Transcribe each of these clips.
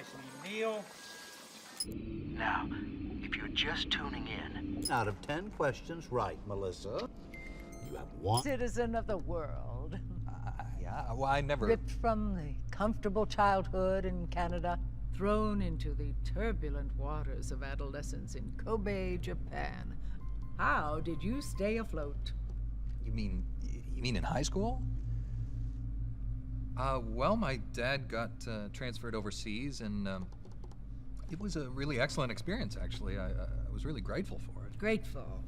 nicely kneel. Now, if you're just tuning in, Out of 10 questions right, Melissa, you have one. Citizen of the world. Yeah, well, I never... Ripped from the comfortable childhood in Canada, thrown into the turbulent waters of adolescence in Kobe, Japan. How did you stay afloat? You mean in high school? Well, my dad got transferred overseas, and it was a really excellent experience, actually. I was really grateful for it. Grateful.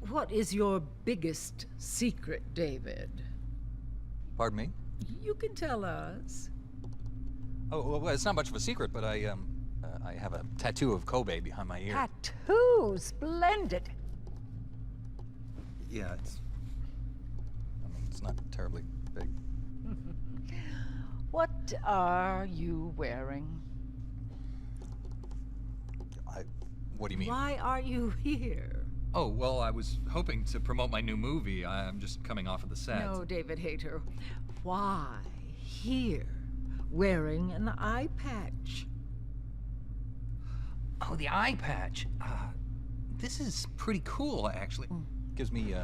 What is your biggest secret, David? Pardon me? You can tell us. Oh, well, it's not much of a secret, but I have a tattoo of Kobe behind my ear. Tattoo! Splendid! Yeah, it's not terribly big. What are you wearing? What do you mean? Why are you here? Oh, well, I was hoping to promote my new movie. I'm just coming off of the set. No, David Hayter. Why here, wearing an eye patch? Oh, the eye patch. This is pretty cool, actually. Gives me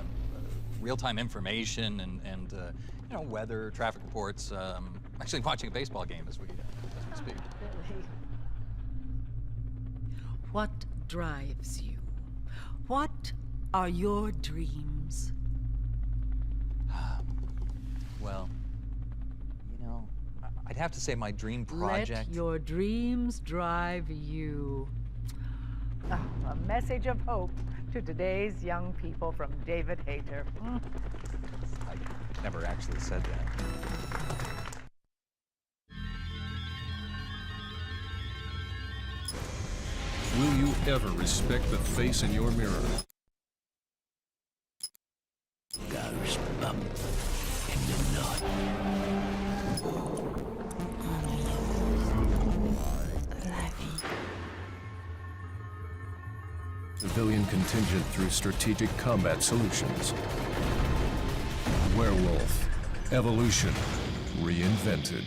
real-time information and you know, weather, traffic reports. I'm actually watching a baseball game as we speak. Really? What drives you? What are your dreams? Well, you know, I'd have to say my dream project... Let your dreams drive you. A message of hope to today's young people from David Hayter. I never actually said that. Will you ever respect the face in your mirror? goes bump in the night. Civilian contingent through strategic combat solutions. Werewolf. Evolution. Reinvented.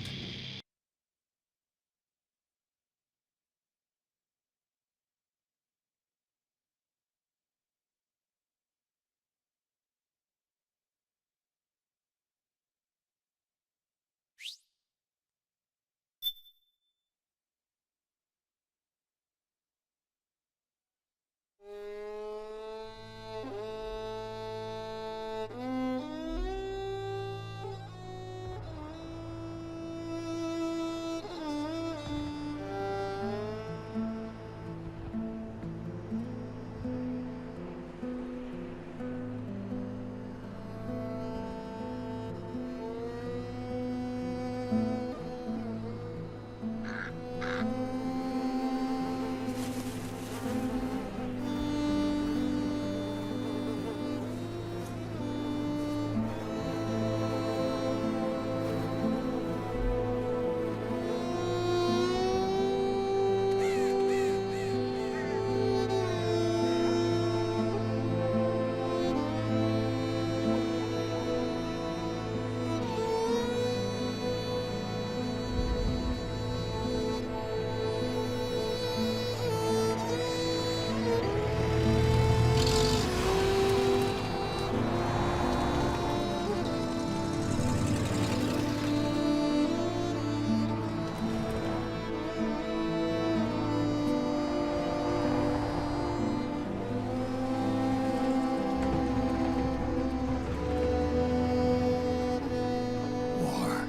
War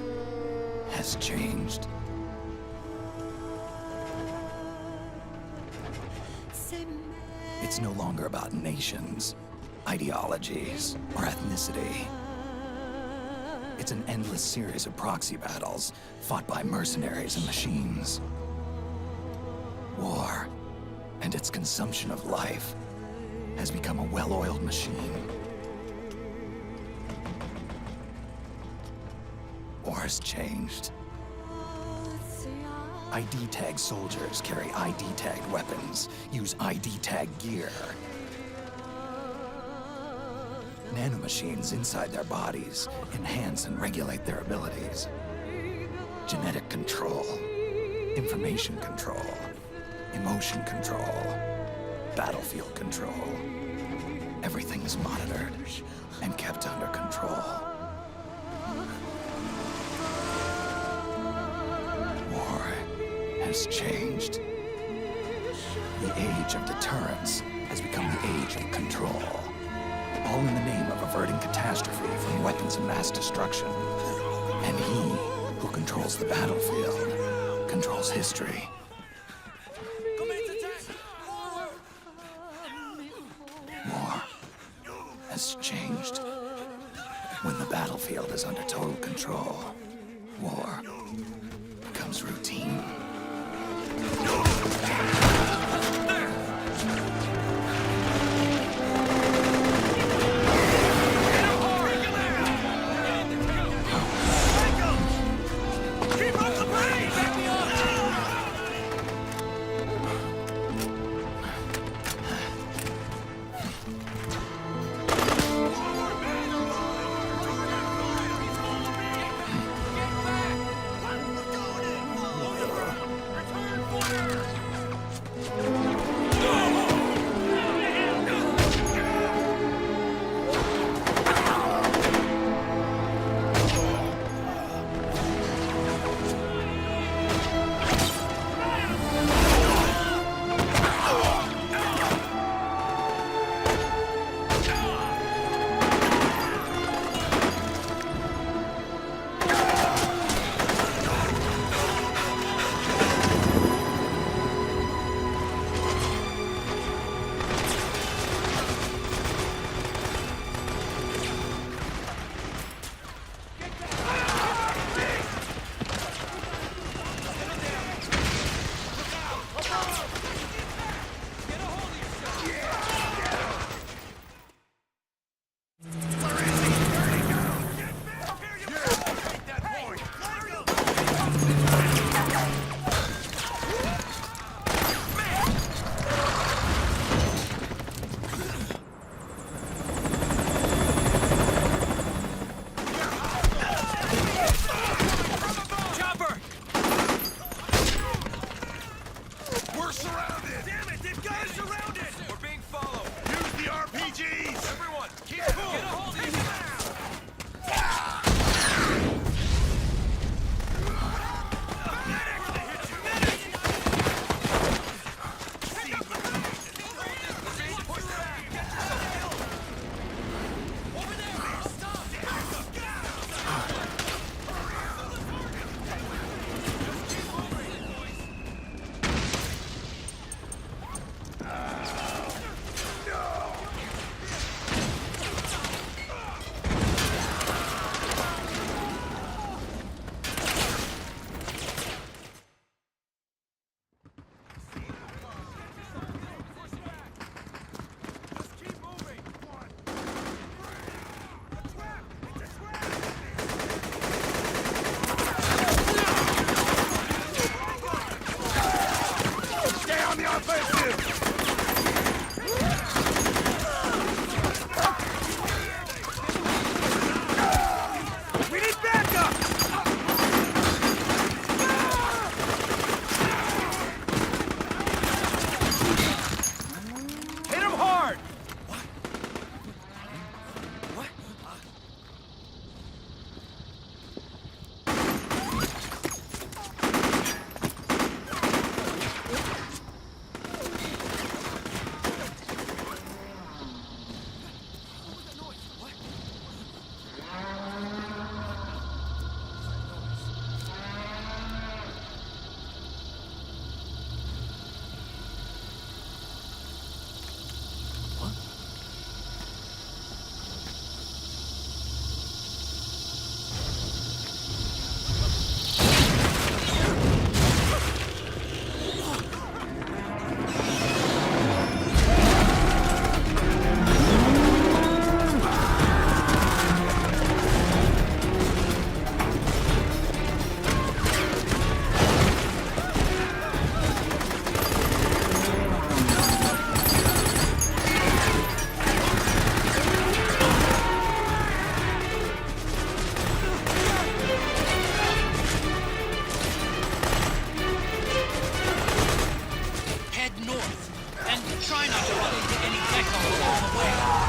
has changed. It's no longer about nations, ideologies, or ethnicity. It's an endless series of proxy battles fought by mercenaries and machines. War and its consumption of life has become a well-oiled machine. War's changed. ID tag soldiers carry ID tagged weapons, use ID tag gear. Nanomachines inside their bodies enhance and regulate their abilities. Genetic control. Information control, emotion control, battlefield control. Everything's monitored and kept under control. War has changed. The age of deterrence has become the age of control. All in the name of averting catastrophe from weapons of mass destruction. And he who controls the battlefield controls history. War has changed. When the battlefield is under total control, war becomes routine. Try not to run into any techno along the way.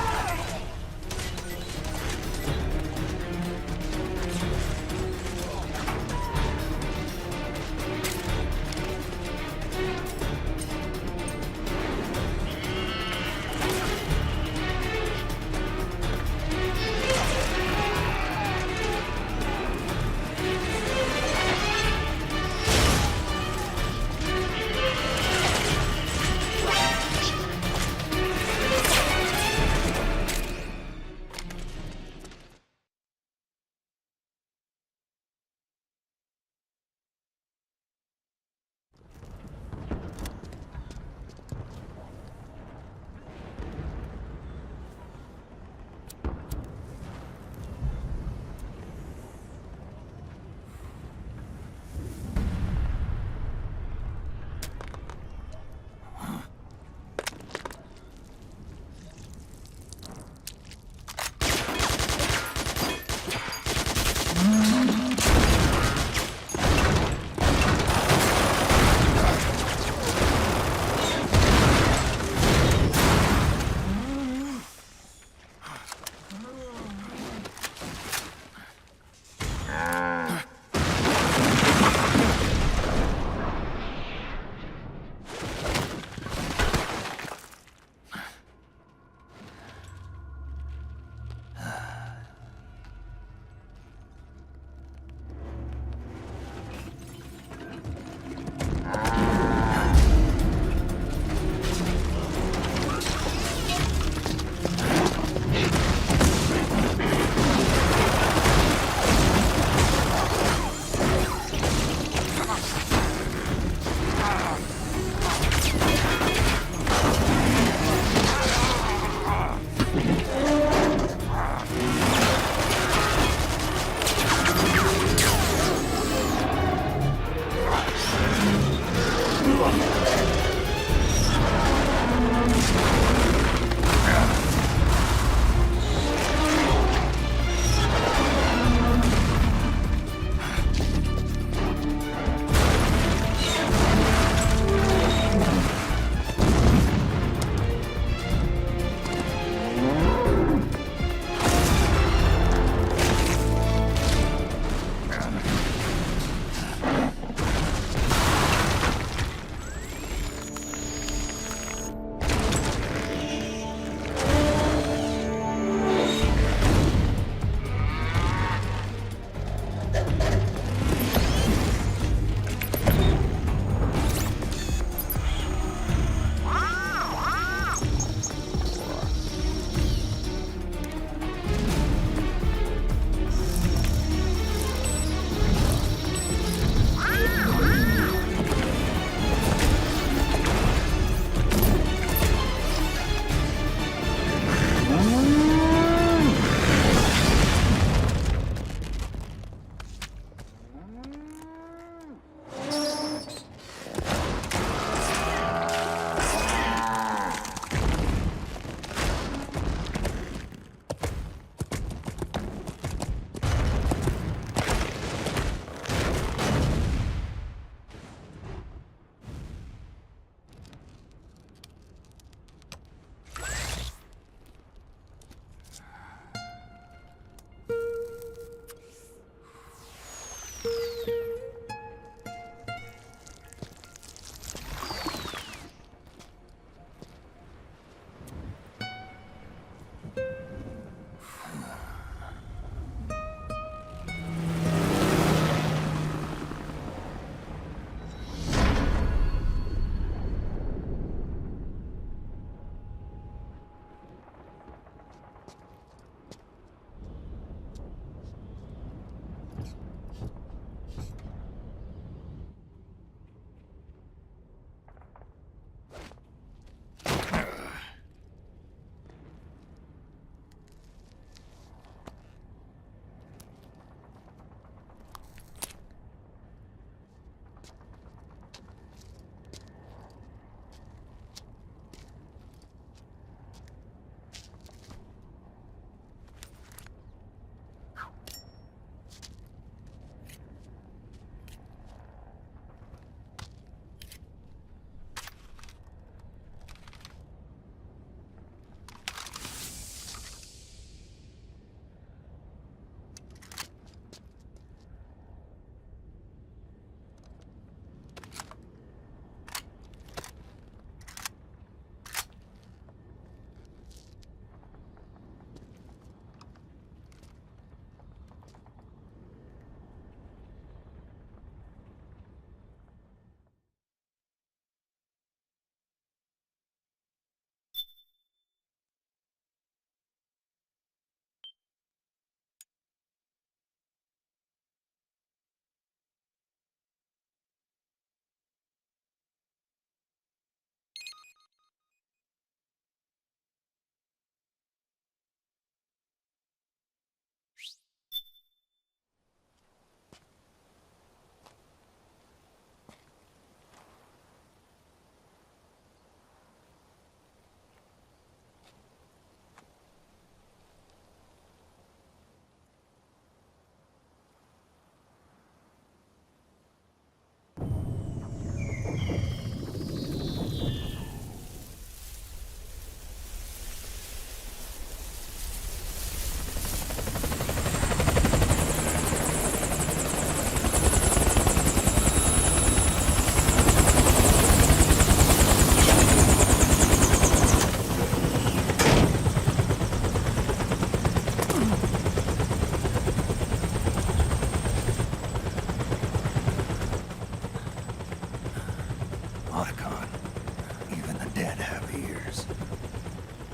dead have ears.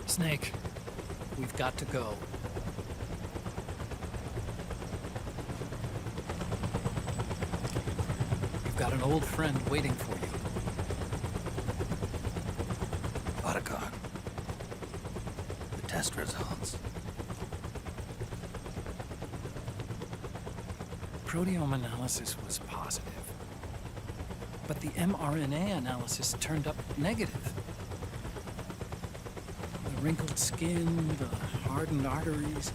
Snake, we've got to go. You've got an old friend waiting for you. Otacon. The test results. Proteome analysis was positive, but the mRNA analysis turned up negative. The wrinkled skin, the hardened arteries.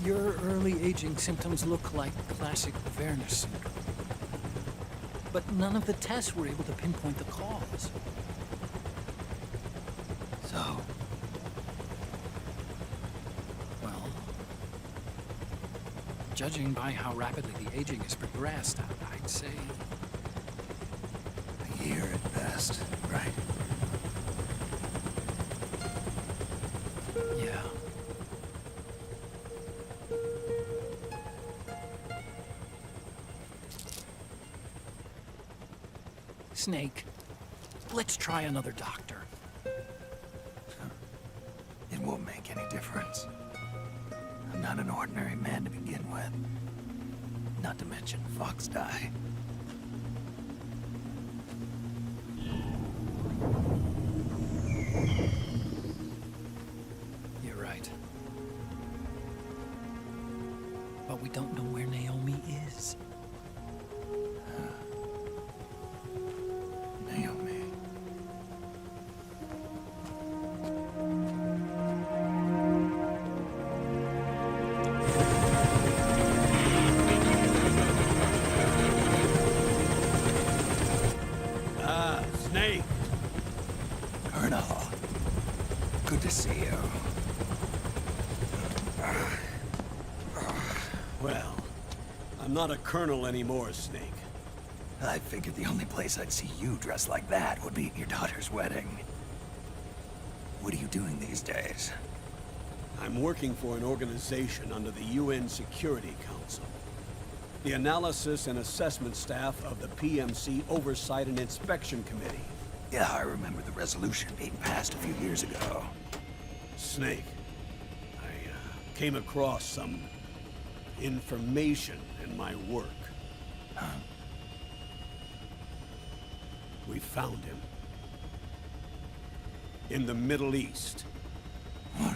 Your early aging symptoms look like classic Werner syndrome. But none of the tests were able to pinpoint the cause. So, Well, judging by how rapidly the aging has progressed, I'd say a year at best, right? yeah. Snake, let's try another doctor. It won't make any difference. I'm not an ordinary man to begin with. Not to mention Fox die. You're right. But we don't know where Naomi is. Naomi. Snake! Colonel. Good to see you. Well, I'm not a colonel anymore, Snake. I figured the only place I'd see you dressed like that would be at your daughter's wedding. What are you doing these days? I'm working for an organization under the UN Security Council. The Analysis and Assessment Staff of the PMC Oversight and Inspection Committee. Yeah, I remember the resolution being passed a few years ago. Snake, I came across some information in my work. We found him. In the Middle East. What?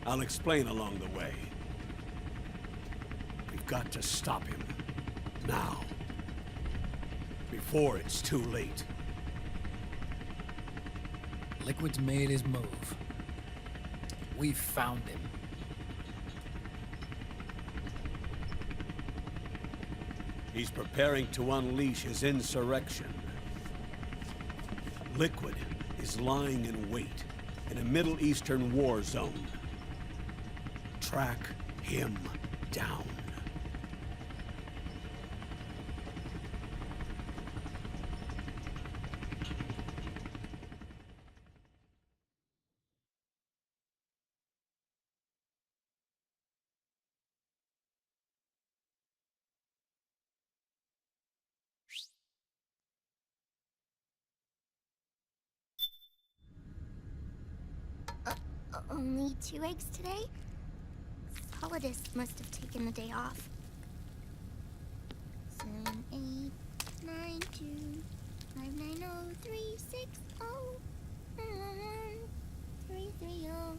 I'll explain along the way. We've got to stop him. Now. Before it's too late. Liquid's made his move. We've found him. He's preparing to unleash his insurrection. Liquid is lying in wait in a Middle Eastern war zone. Track him down. Only 2 eggs today? Solidus must have taken the day off. 7, 8, 9, 2, 5, 9, 0, 3, 6, 0, 3, 3, 0,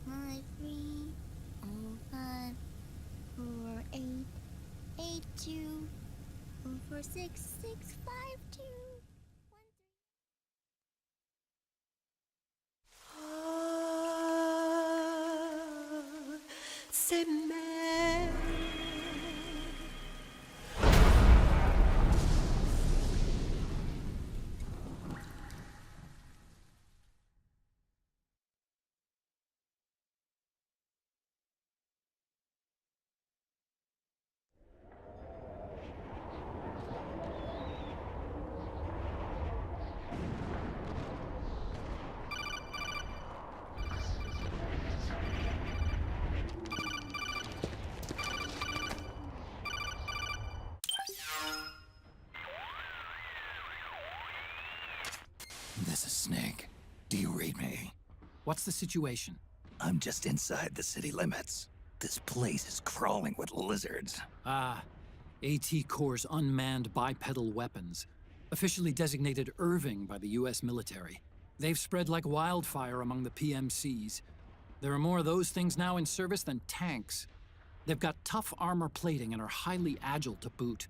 5, 3, 0, 5, 4, 8, 8, 2, 0, 4, 6, 6, 5, 2. C'est mère. read me. What's the situation? I'm just inside the city limits. This place is crawling with lizards. Ah, AT Corps' unmanned bipedal weapons, officially designated Irving by the US military. They've spread like wildfire among the PMCs. There are more of those things now in service than tanks. They've got tough armor plating and are highly agile to boot.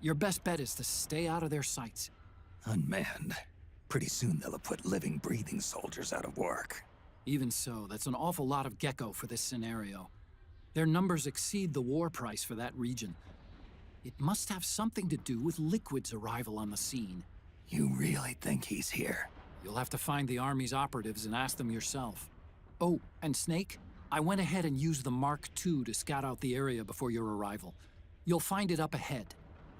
Your best bet is to stay out of their sights. Unmanned. Pretty soon they'll have put living, breathing soldiers out of work. Even so, that's an awful lot of gecko for this scenario. Their numbers exceed the war price for that region. It must have something to do with Liquid's arrival on the scene. You really think he's here? You'll have to find the Army's operatives and ask them yourself. Oh, and Snake, I went ahead and used the Mark II to scout out the area before your arrival. You'll find it up ahead.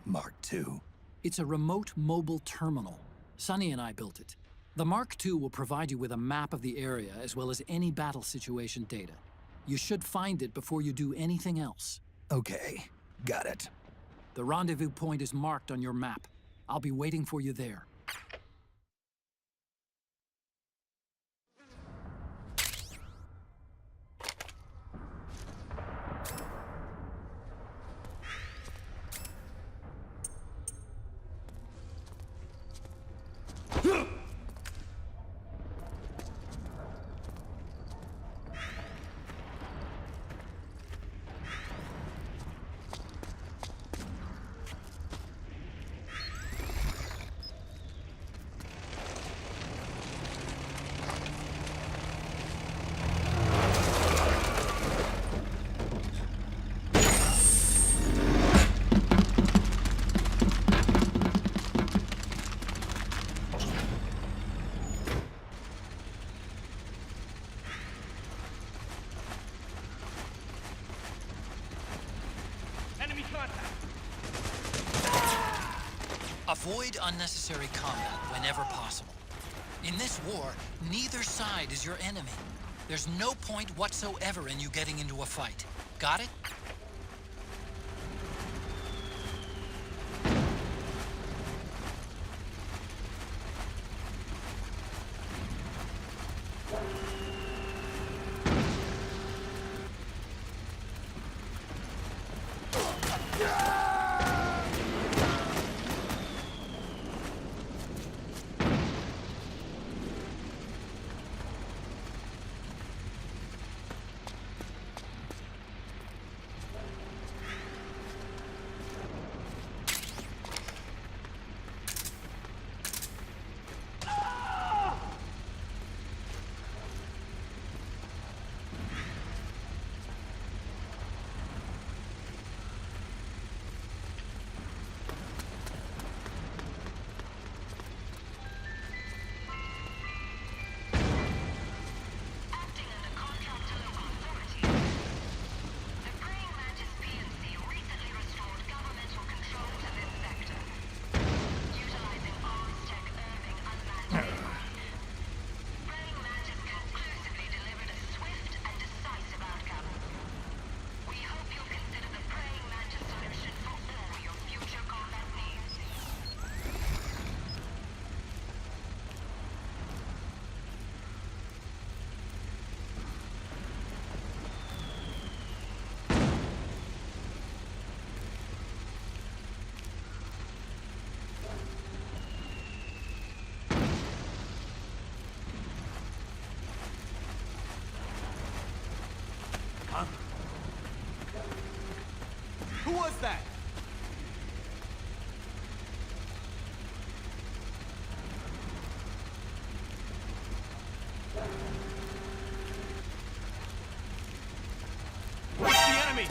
Mark II? It's a remote mobile terminal. Sonny and I built it. The Mark II will provide you with a map of the area as well as any battle situation data. You should find it before you do anything else. Okay, got it. The rendezvous point is marked on your map. I'll be waiting for you there. Avoid unnecessary combat whenever possible. In this war, neither side is your enemy. There's no point whatsoever in you getting into a fight. Got it? Who was that? Where's the enemy?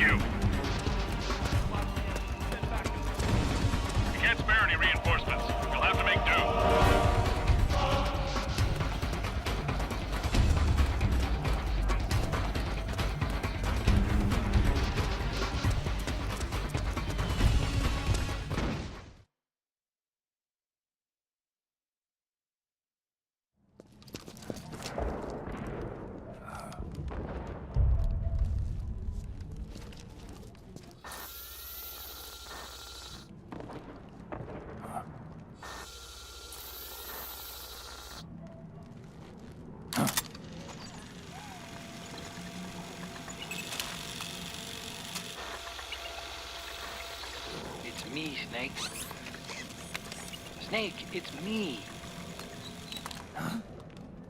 HQ. We can't spare any reinforcements. You'll have to make do. It's me, Snake. Snake, it's me.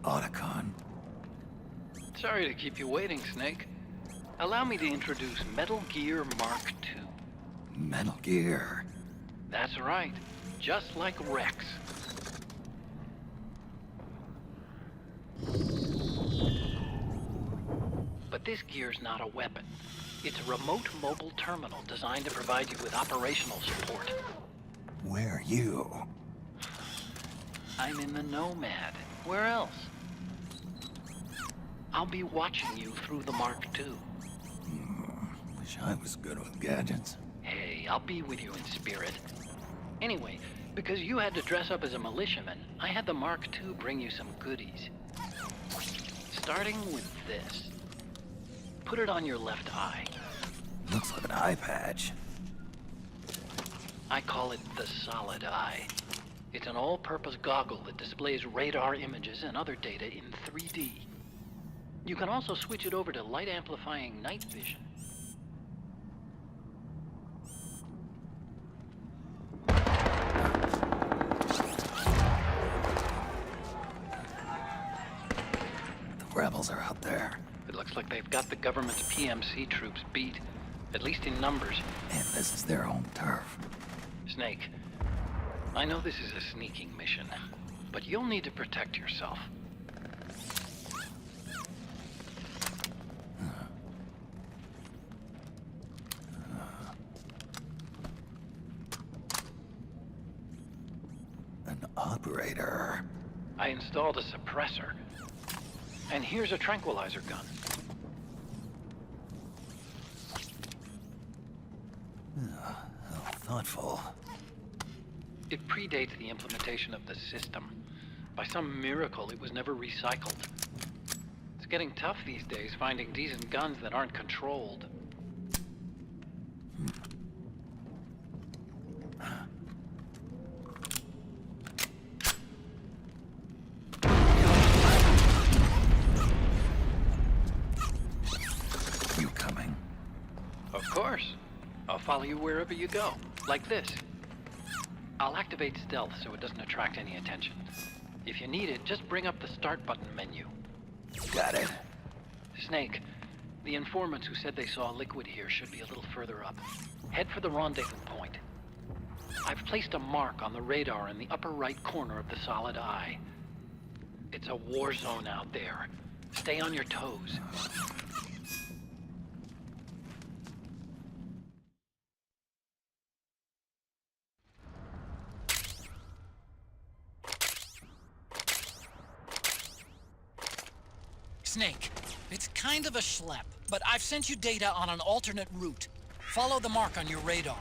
Otacon. Sorry to keep you waiting, Snake. Allow me to introduce Metal Gear Mark II. Metal Gear. That's right. Just like Rex. But this gear's not a weapon. It's a remote mobile terminal designed to provide you with operational support. Where are you? I'm in the Nomad. Where else? I'll be watching you through the Mark II. Wish I was good with gadgets. Hey, I'll be with you in spirit. Anyway, because you had to dress up as a militiaman, I had the Mark II bring you some goodies. Starting with this. Put it on your left eye. Looks like an eye patch. I call it the Solid Eye. It's an all-purpose goggle that displays radar images and other data in 3D. You can also switch it over to light-amplifying night vision. The rebels are out there. It looks like they've got the government's PMC troops beat, at least in numbers. And this is their home turf. Snake, I know this is a sneaking mission, but you'll need to protect yourself. An operator. I installed a suppressor. And here's a tranquilizer gun. How thoughtful. It predates the implementation of the system. By some miracle, it was never recycled. It's getting tough these days finding decent guns that aren't controlled. You coming? Of course. I'll follow you wherever you go. Like this. I'll activate stealth so it doesn't attract any attention. If you need it, just bring up the start button menu. Got it. Snake, the informants who said they saw liquid here should be a little further up. Head for the rendezvous point. I've placed a mark on the radar in the upper right corner of the Solid Eye. It's a war zone out there. Stay on your toes. Snake, it's kind of a schlep, but I've sent you data on an alternate route. Follow the mark on your radar.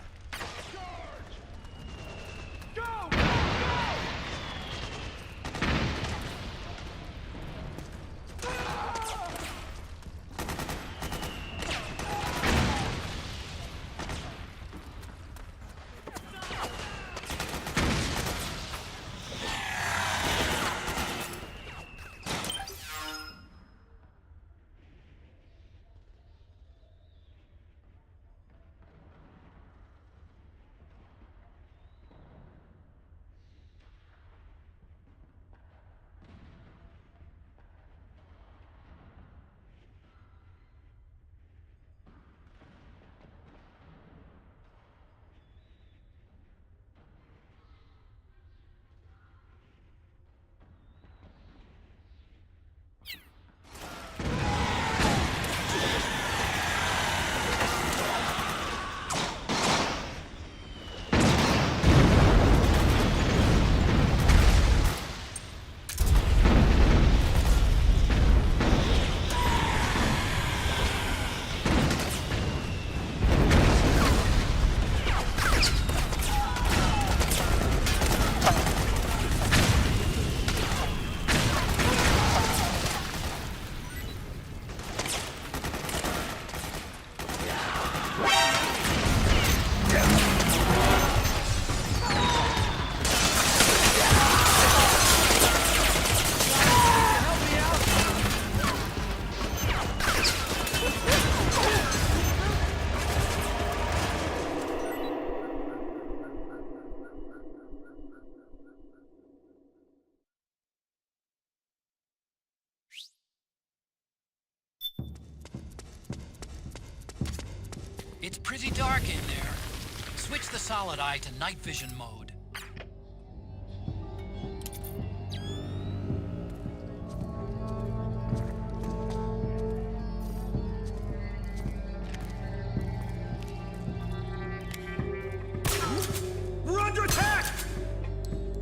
It's pretty dark in there. Switch the solid eye to night vision mode. We're under attack!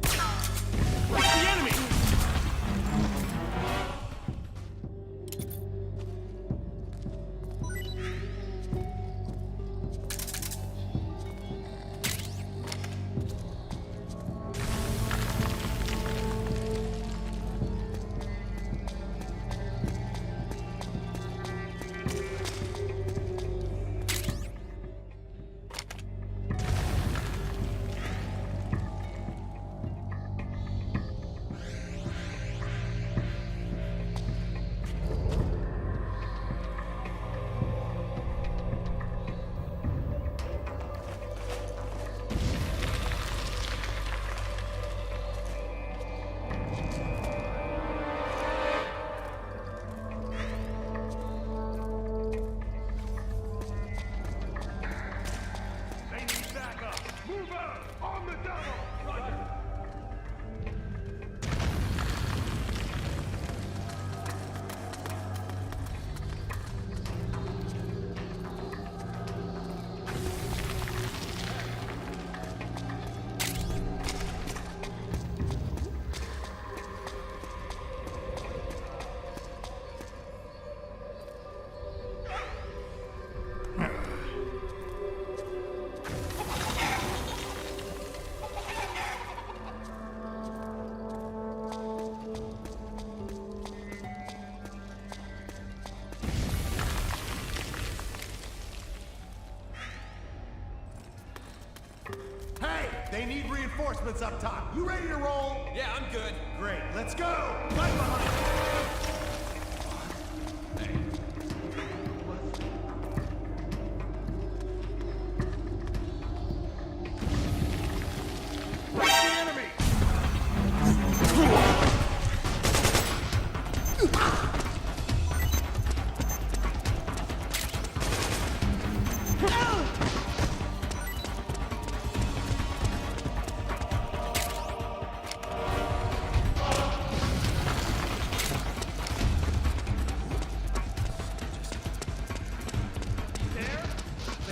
It's the enemy! They need reinforcements up top. You ready to roll? Yeah, I'm good. Great, let's go! Right behind you.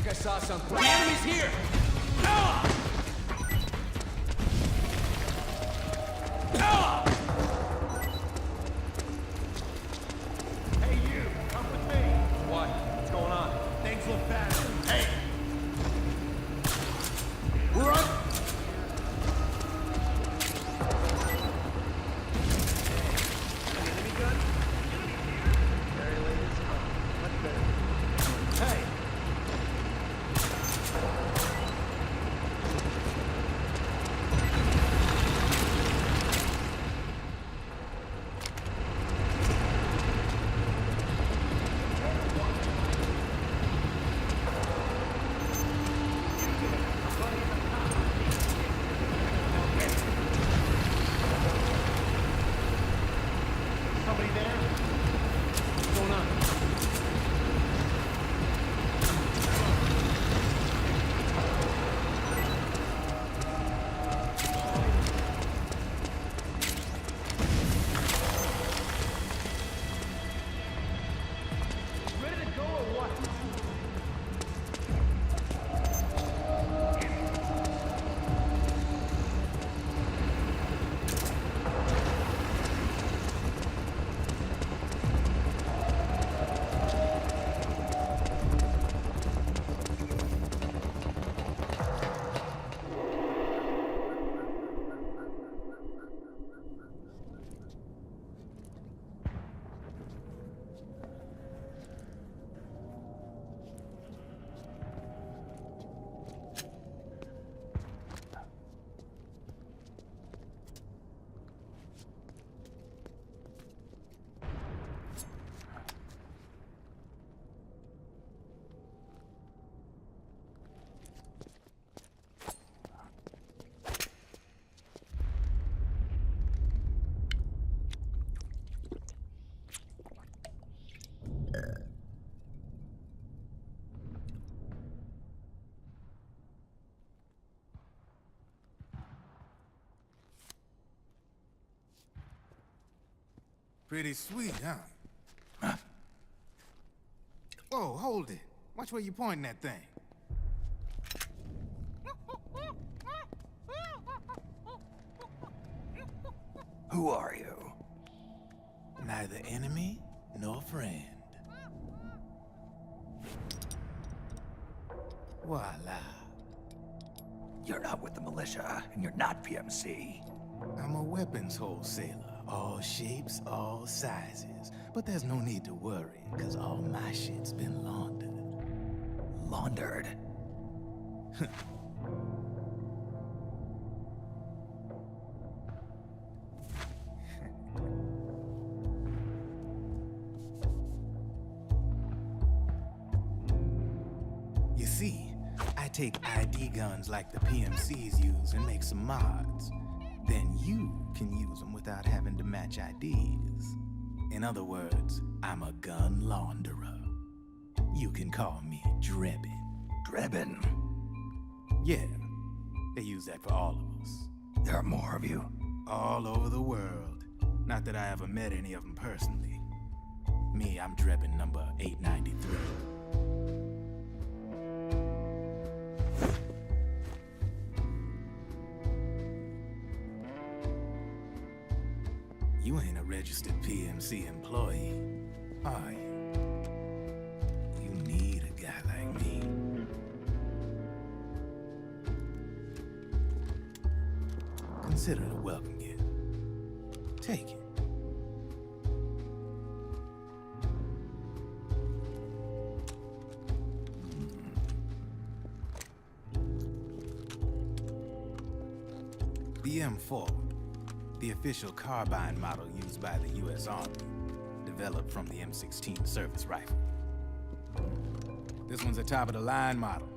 I saw something. The enemy's here! Hey, you, come with me. What? What's going on? Things look bad. Hey! We're on! Enemy gun? Very late as well. Much better. Hey! Pretty sweet, huh? Whoa, hold it. Watch where you pointing that thing. Who are you? Neither enemy nor friend. Voila. You're not with the militia, and you're not PMC. I'm a weapons wholesaler. All shapes, all sizes. But there's no need to worry, because all my shit's been laundered. Laundered? You see, I take ID guns like the PMCs use and make some mods. Then you can use them without having to match IDs. In other words, I'm a gun launderer. You can call me Drebin. Drebin? Yeah, they use that for all of us. There are more of you? All over the world. Not that I ever met any of them personally. Me, I'm Drebin number 893. You ain't a registered PMC employee, are you? You need a guy like me. Consider it a welcome gift. Take it. The M4. The official carbine model used by the U.S. Army, developed from the M16 service rifle. This one's a top-of-the-line model,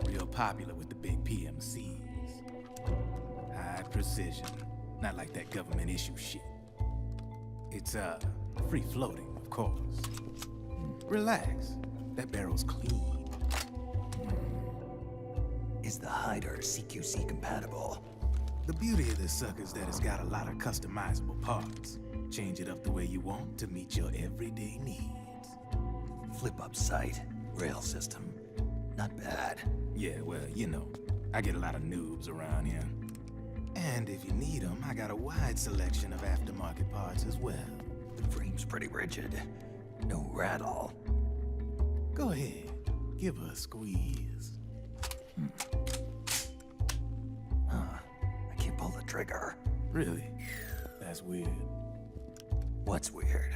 real popular with the big PMCs. High precision, not like that government-issue shit. It's, free-floating, of course. Relax, that barrel's clean. Is the hider CQC compatible? The beauty of this sucker is that it's got a lot of customizable parts. Change it up the way you want to meet your everyday needs. Flip-up sight, rail system. Not bad. Yeah, well, you know, I get a lot of noobs around here. And if you need them, I got a wide selection of aftermarket parts as well. The frame's pretty rigid. No rattle. Go ahead, give her a squeeze. Pull the trigger. Really? That's weird. What's weird?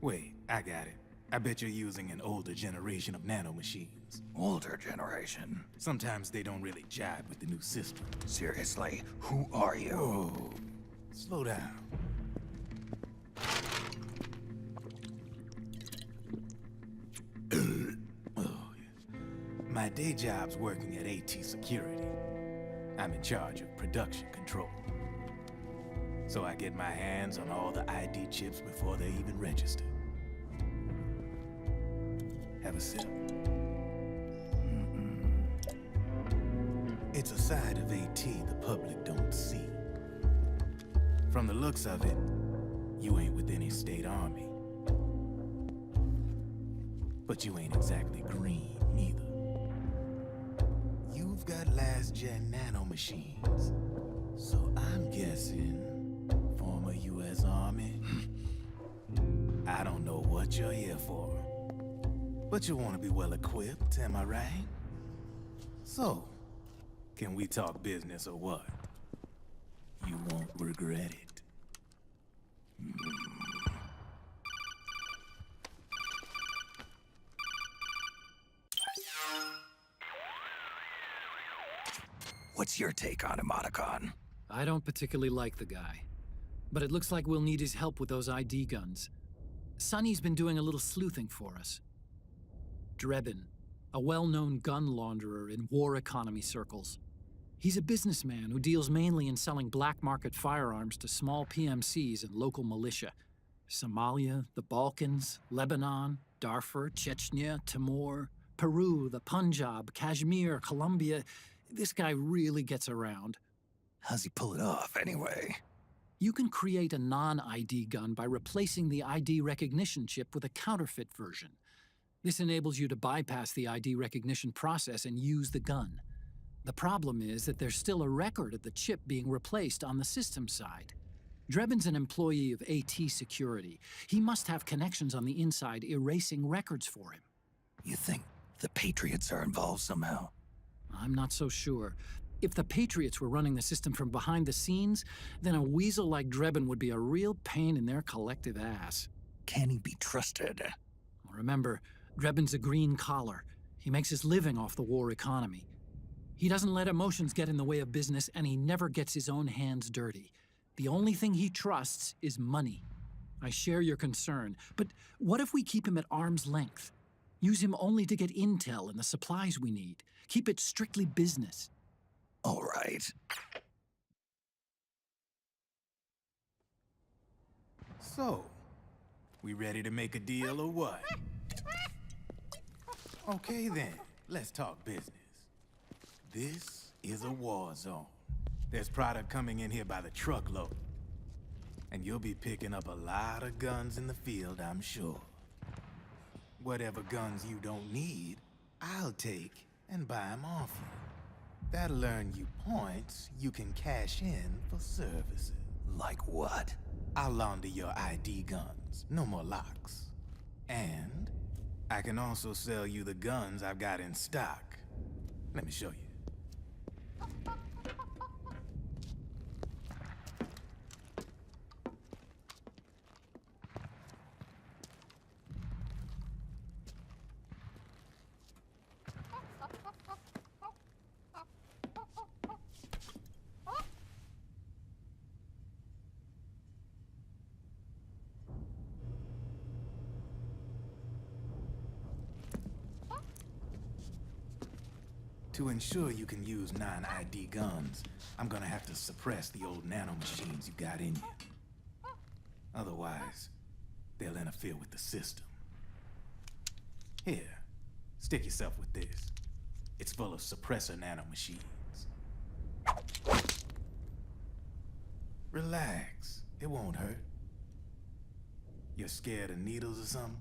Wait, I got it. I bet you're using an older generation of nanomachines. Older generation? Sometimes they don't really jive with the new system. Seriously, who are you? Whoa. Slow down. Oh, yeah. My day job's working at AT Security. I'm in charge of production control. So I get my hands on all the ID chips before they even register. Have a sip. It's a side of AT the public don't see. From the looks of it, you ain't with any state army. But you ain't exactly green, neither. You've got last-gen nanomachines. So I'm guessing former U.S. Army. I don't know what you're here for. But you want to be well-equipped, am I right? So, can we talk business or what? You won't regret it. What's your take on Emoticon? I don't particularly like the guy, but it looks like we'll need his help with those ID guns. Sonny's been doing a little sleuthing for us. Drebin, a well-known gun launderer in war economy circles. He's a businessman who deals mainly in selling black market firearms to small PMCs and local militia. Somalia, the Balkans, Lebanon, Darfur, Chechnya, Timor, Peru, the Punjab, Kashmir, Colombia. This guy really gets around. How's he pull it off, anyway? You can create a non-ID gun by replacing the ID recognition chip with a counterfeit version. This enables you to bypass the ID recognition process and use the gun. The problem is that there's still a record of the chip being replaced on the system side. Drebin's an employee of AT Security. He must have connections on the inside erasing records for him. You think the Patriots are involved somehow? I'm not so sure. If the Patriots were running the system from behind the scenes, then a weasel like Drebin would be a real pain in their collective ass. Can he be trusted? Remember, Drebin's a green collar. He makes his living off the war economy. He doesn't let emotions get in the way of business, and he never gets his own hands dirty. The only thing he trusts is money. I share your concern, but what if we keep him at arm's length? Use him only to get intel and the supplies we need. Keep it strictly business. All right. So, we ready to make a deal or what? Okay then, let's talk business. This is a war zone. There's product coming in here by the truckload. And you'll be picking up a lot of guns in the field, I'm sure. Whatever guns you don't need, I'll take and buy them off you. That'll earn you points you can cash in for services. Like what? I'll launder your ID guns, no more locks. And I can also sell you the guns I've got in stock. Let me show you. To ensure you can use non-ID guns, I'm gonna have to suppress the old nanomachines you got in you. Otherwise, they'll interfere with the system. Here, stick yourself with this. It's full of suppressor nanomachines. Relax, it won't hurt. You're scared of needles or something?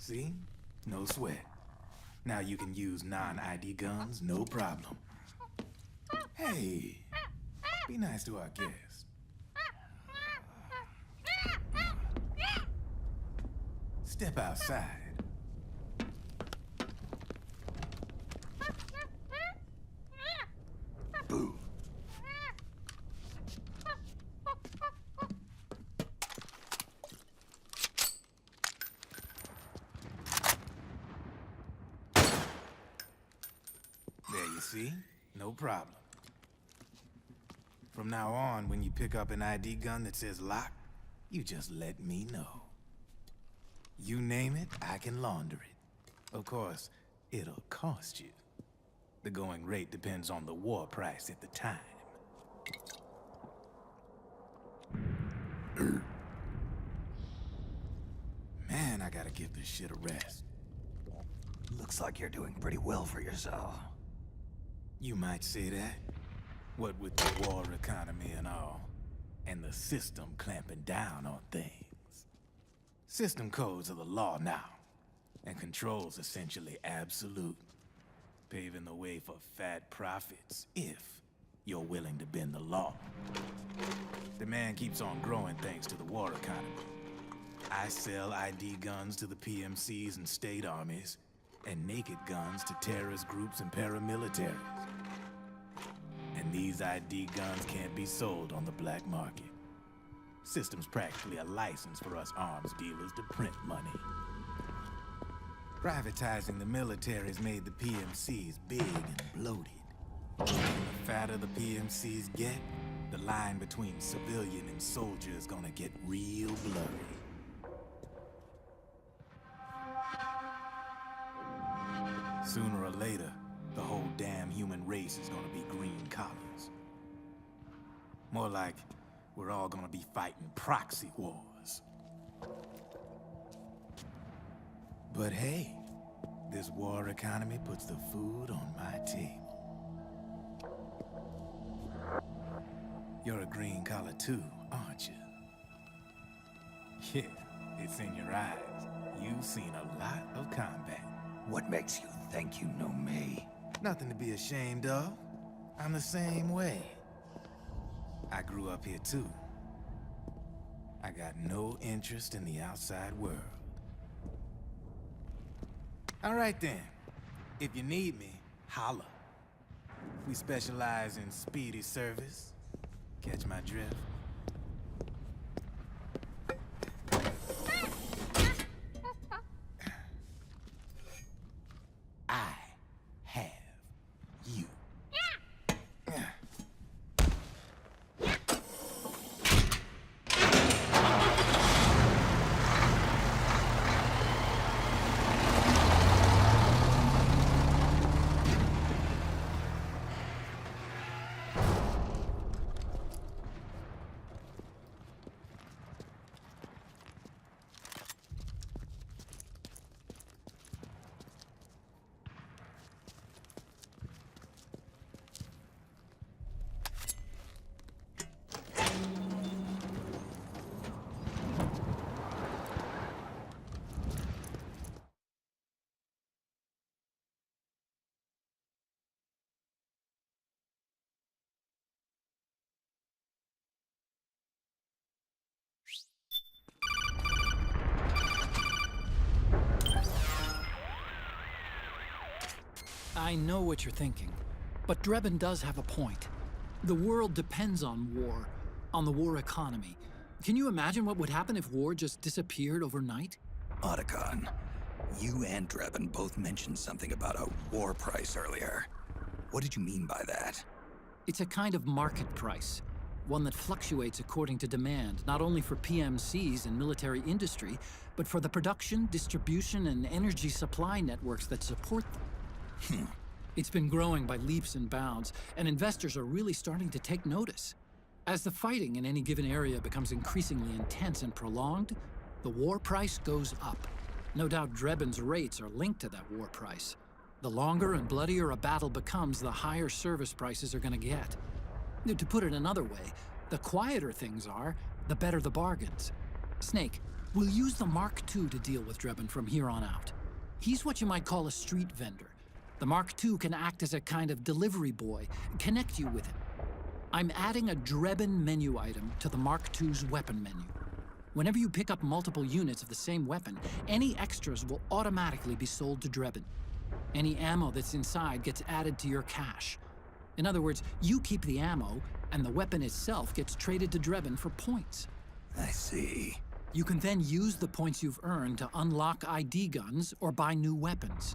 See? No sweat. Now you can use non-ID guns, no problem. Hey, be nice to our guest. Step outside. Boo. There you see? No problem. From now on, when you pick up an ID gun that says lock, you just let me know. You name it, I can launder it. Of course, it'll cost you. The going rate depends on the war price at the time. Man, I gotta give this shit a rest. Looks like you're doing pretty well for yourself. You might say that. What with the war economy and all, and the system clamping down on things. System codes are the law now, and control's essentially absolute, paving the way for fat profits if you're willing to bend the law. Demand keeps on growing thanks to the war economy. I sell ID guns to the PMCs and state armies, and naked guns to terrorist groups and paramilitaries. And these ID guns can't be sold on the black market. System's practically a license for us arms dealers to print money. Privatizing the military's made the PMCs big and bloated. And the fatter the PMCs get, the line between civilian and soldier is gonna get real blurry. Sooner or later, the whole damn human race is gonna be green collars. More like we're all gonna be fighting proxy wars. But hey, this war economy puts the food on my table. You're a green collar too, aren't you? Yeah, it's in your eyes. You've seen a lot of combat. What makes you think you know me? Nothing to be ashamed of. I'm the same way. I grew up here too. I got no interest in the outside world. All right then. If you need me, holla. We specialize in speedy service. Catch my drift? I have you. I know what you're thinking, but Drebin does have a point. The world depends on war, on the war economy. Can you imagine what would happen if war just disappeared overnight? Otacon, you and Drebin both mentioned something about a war price earlier. What did you mean by that? It's a kind of market price, one that fluctuates according to demand, not only for PMCs and military industry, but for the production, distribution, and energy supply networks that support them. It's been growing by leaps and bounds, and investors are really starting to take notice. As the fighting in any given area becomes increasingly intense and prolonged, the war price goes up. No doubt Drebin's rates are linked to that war price. The longer and bloodier a battle becomes, the higher service prices are going to get. To put it another way, the quieter things are, the better the bargains. Snake, we'll use the Mark II to deal with Drebin from here on out. He's what you might call a street vendor. The Mark II can act as a kind of delivery boy, connect you with him. I'm adding a Drebin menu item to the Mark II's weapon menu. Whenever you pick up multiple units of the same weapon, any extras will automatically be sold to Drebin. Any ammo that's inside gets added to your cache. In other words, you keep the ammo, and the weapon itself gets traded to Drebin for points. I see. You can then use the points you've earned to unlock ID guns or buy new weapons.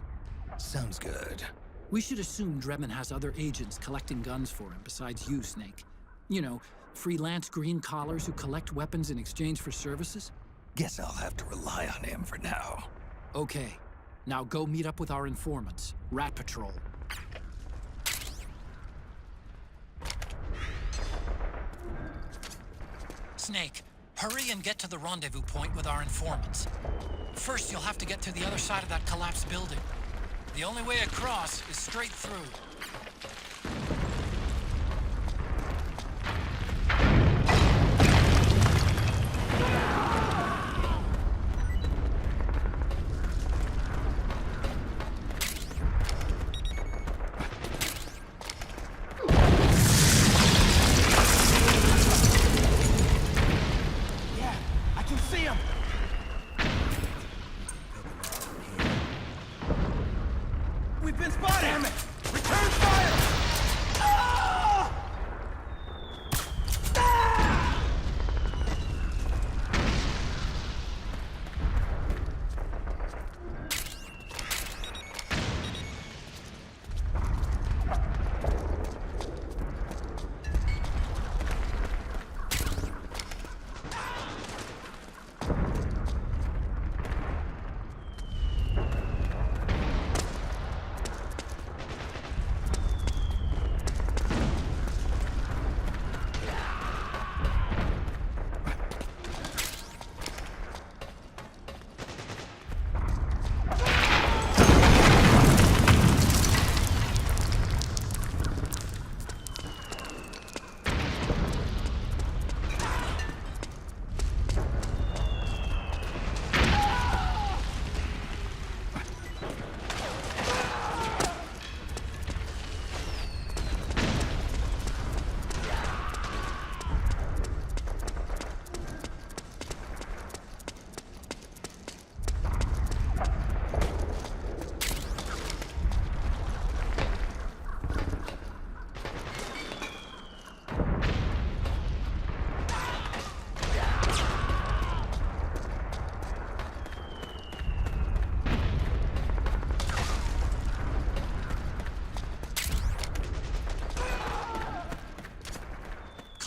Sounds good. We should assume Drebin has other agents collecting guns for him besides you, Snake. You know, freelance green collars who collect weapons in exchange for services? Guess I'll have to rely on him for now. Okay. Now go meet up with our informants, Rat Patrol. Snake, hurry and get to the rendezvous point with our informants. First, you'll have to get to the other side of that collapsed building. The only way across is straight through. Yeah, I can see him! We've been spotted! Damn it! Return fire! Ah! Ah!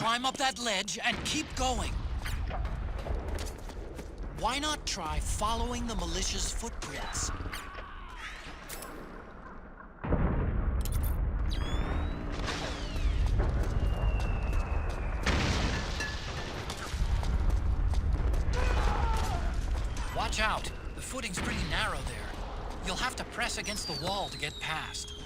climb up that ledge and keep going. Why not try following the militia's footprints? Watch out. The footing's pretty narrow there. You'll have to press against the wall to get past.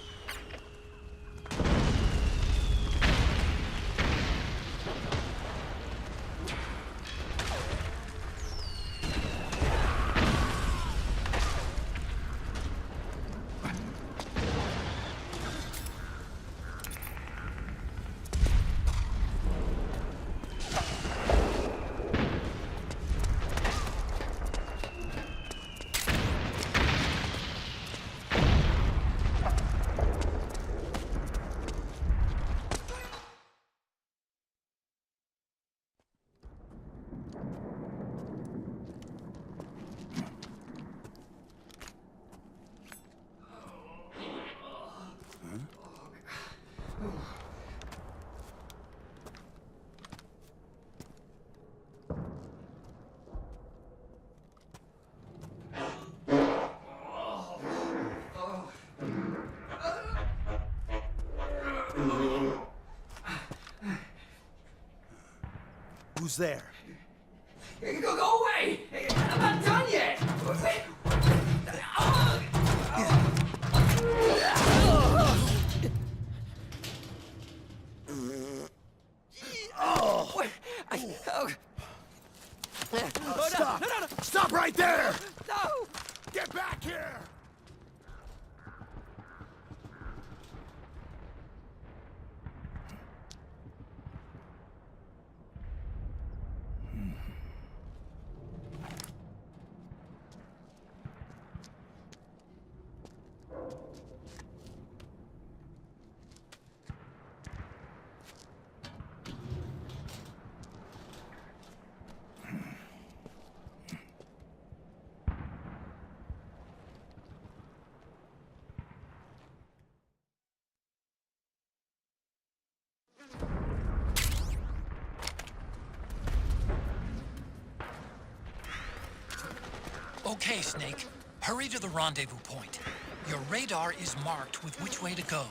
Who's there? Go away! I'm not done yet! Stop! Stop right there! No! Get back here! Okay, Snake. Hurry to the rendezvous point. Your radar is marked with which way to go.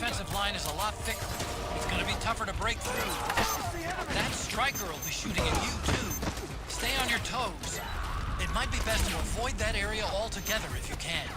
defensive line is a lot thicker. It's gonna be tougher to break through. That striker will be shooting at you, too. Stay on your toes. It might be best to avoid that area altogether if you can.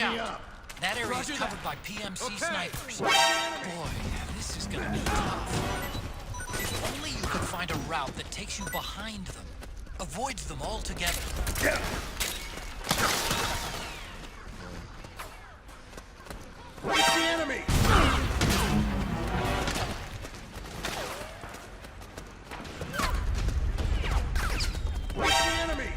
Watch out. That area is covered by PMC snipers. Boy, this is gonna be tough. If only you could find a route that takes you behind them. Avoids them altogether. It's the enemy! It's the enemy!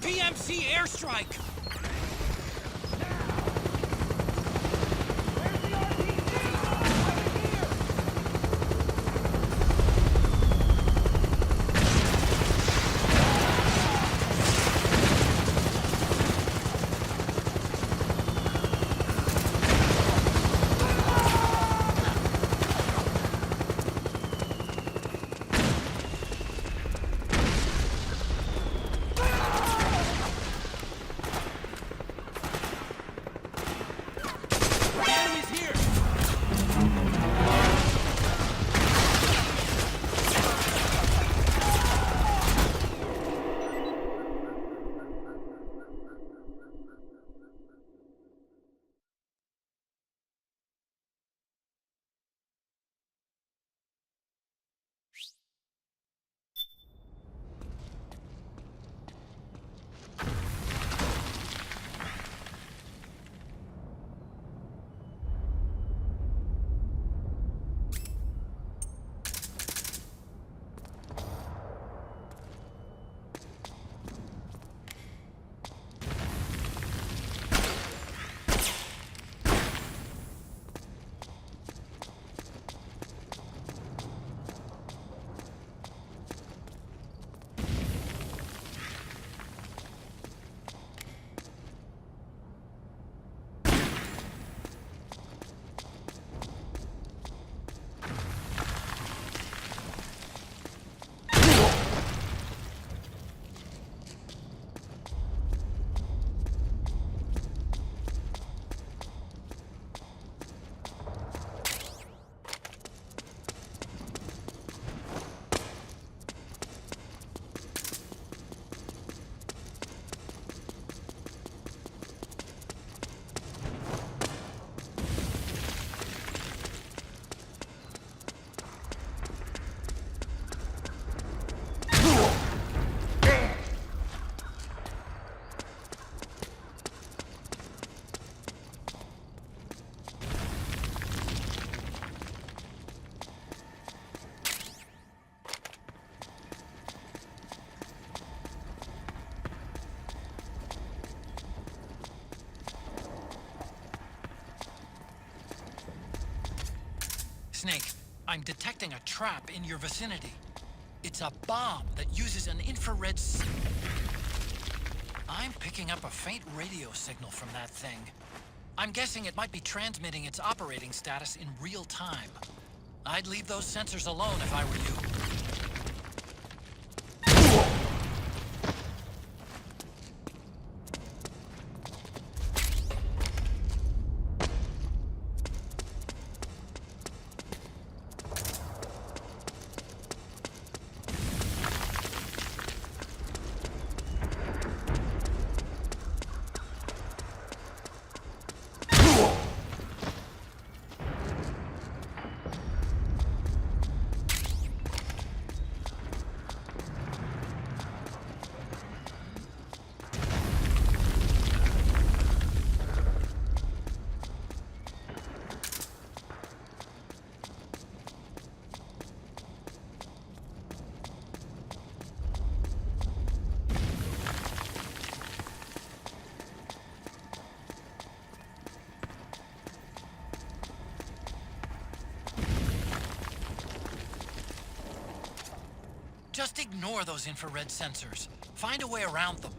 PMC airstrike! Snake, I'm detecting a trap in your vicinity. It's a bomb that uses an infrared... I'm picking up a faint radio signal from that thing. I'm guessing it might be transmitting its operating status in real time. I'd leave those sensors alone if I were you. Just ignore those infrared sensors. Find a way around them.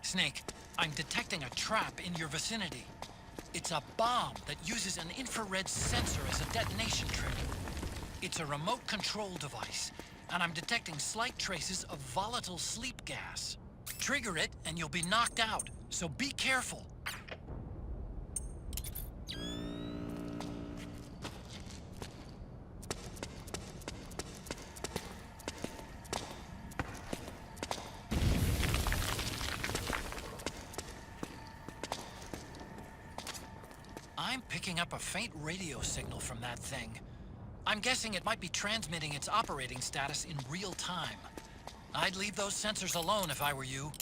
Snake, I'm detecting a trap in your vicinity. It's a bomb that uses an infrared sensor as a detonation trigger. It's a remote control device. and I'm detecting slight traces of volatile sleep gas. Trigger it, and you'll be knocked out, so be careful. I'm picking up a faint radio signal from that thing. I'm guessing it might be transmitting its operating status in real time. I'd leave those sensors alone if I were you.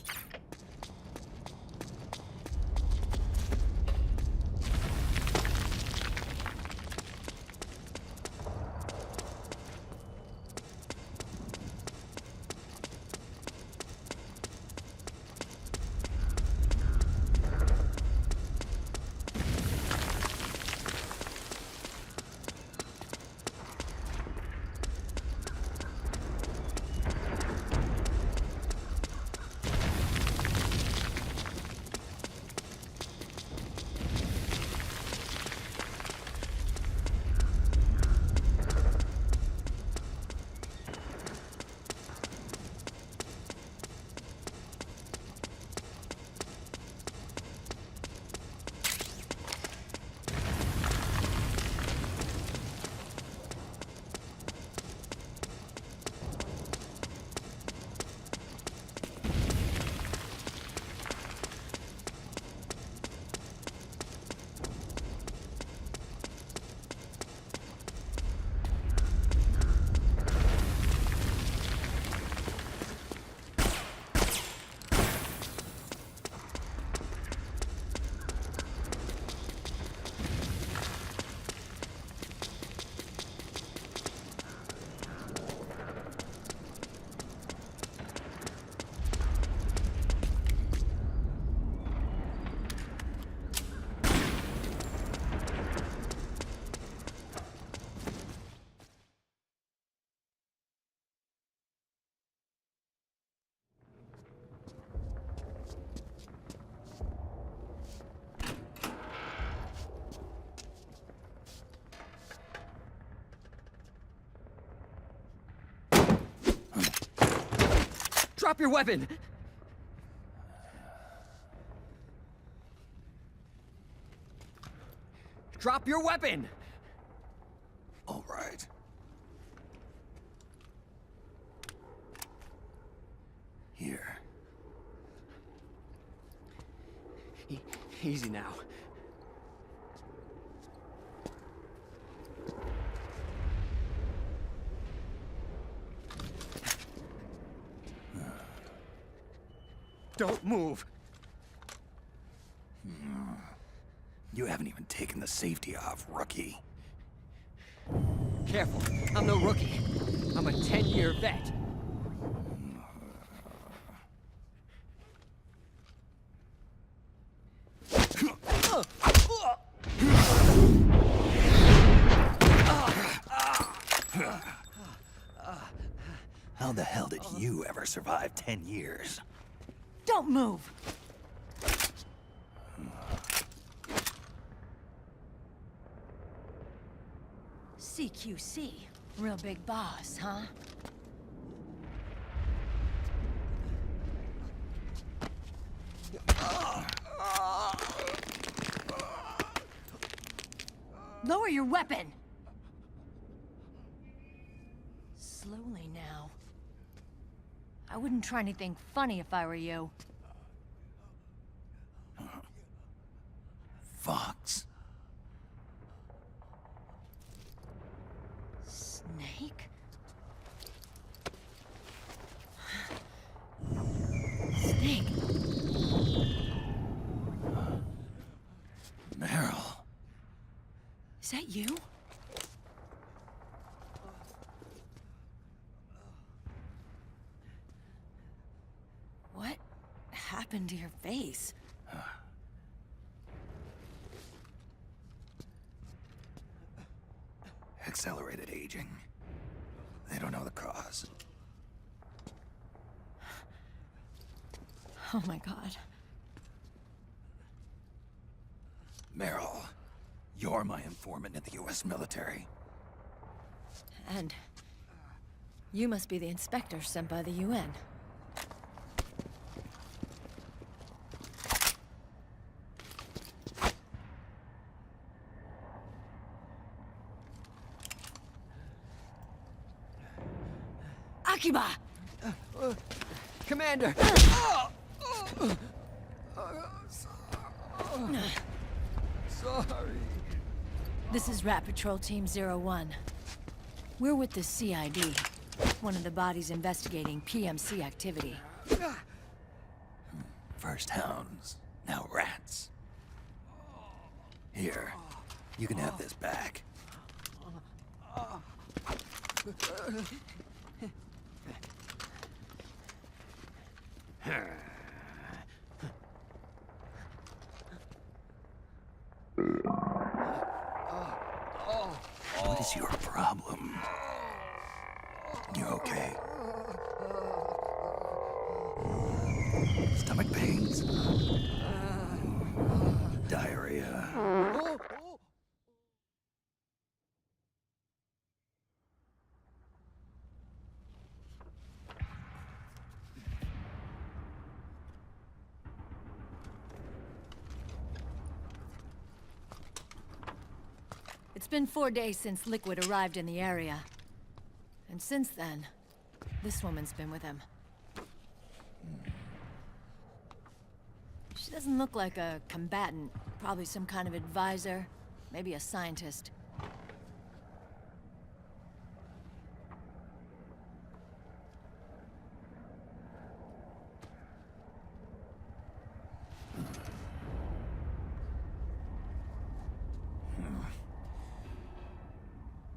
Drop your weapon! Drop your weapon! All right. Here. Easy now. Don't move! You haven't even taken the safety off, rookie. Careful, I'm no rookie. I'm a 10-year vet. How the hell did you ever survive 10 years? Don't move! CQC. Real big boss, huh? Lower your weapon! Slowly now. I wouldn't try anything funny if I were you. Fox. Snake? Snake? Meryl. Is that you? What happened to your face? Accelerated aging. They don't know the cause. Oh my god. Meryl, you're my informant in the U.S. military. And You must be the inspector sent by the UN. Akiba! Commander! Sorry. This is Rat Patrol Team 01. We're with the CID, one of the bodies investigating PMC activity. First hounds, now rats. Here, you can have this back. What is your problem? You okay? Stomach pains? Diarrhea? It's been 4 days since Liquid arrived in the area. And since then, this woman's been with him. She doesn't look like a combatant. Probably some kind of advisor, maybe a scientist.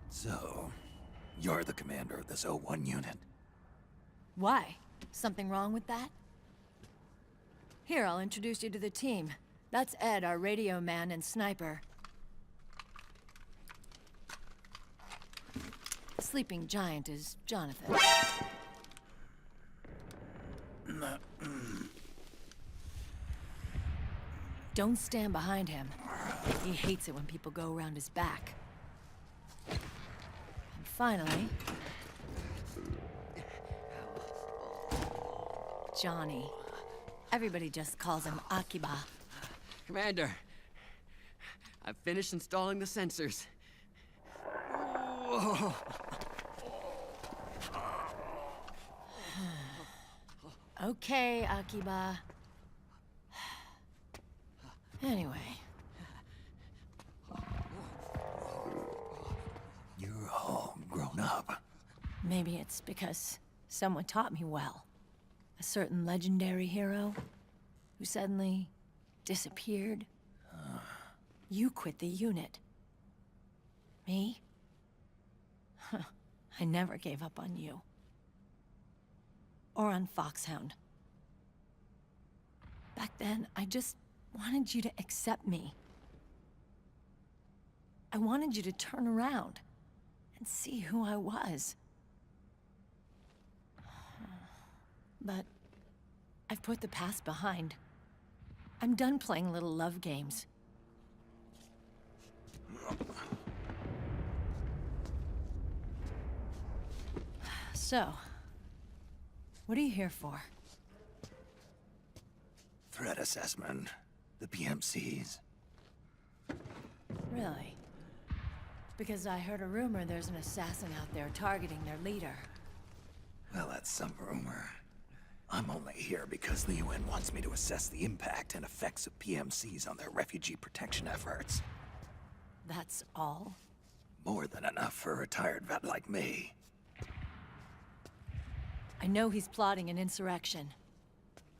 So, you're the commander of this O1 unit. Why? Something wrong with that? Here, I'll introduce you to the team. That's Ed, our radio man and sniper. The sleeping giant is Jonathan. Don't stand behind him. He hates it when people go around his back. And finally... Johnny. Everybody just calls him Akiba. Commander, I've finished installing the sensors. Okay, Akiba. Anyway. You're all grown up. Maybe it's because someone taught me well. A certain legendary hero who suddenly disappeared. You quit the unit. Me? I never gave up on you. Or on Foxhound. Back then, I just wanted you to accept me. I wanted you to turn around and see who I was. But I've put the past behind. I'm done playing little love games. So, what are you here for? Threat assessment. The PMCs. Really? Because I heard a rumor there's an assassin out there targeting their leader. Well, that's some rumor. I'm only here because the UN wants me to assess the impact and effects of PMCs on their refugee protection efforts. That's all? More than enough for a retired vet like me. I know he's plotting an insurrection.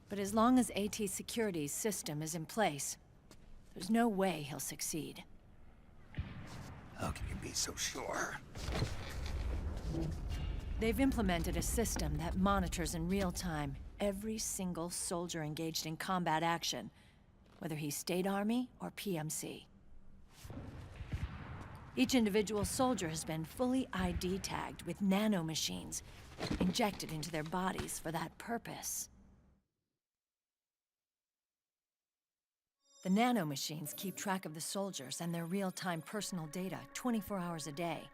But as long as AT Security's system is in place, there's no way he'll succeed. How can you be so sure? They've implemented a system that monitors in real time every single soldier engaged in combat action, whether he's State Army or PMC. Each individual soldier has been fully ID tagged with nanomachines injected into their bodies for that purpose. The nanomachines keep track of the soldiers and their real-time personal data 24 hours a day.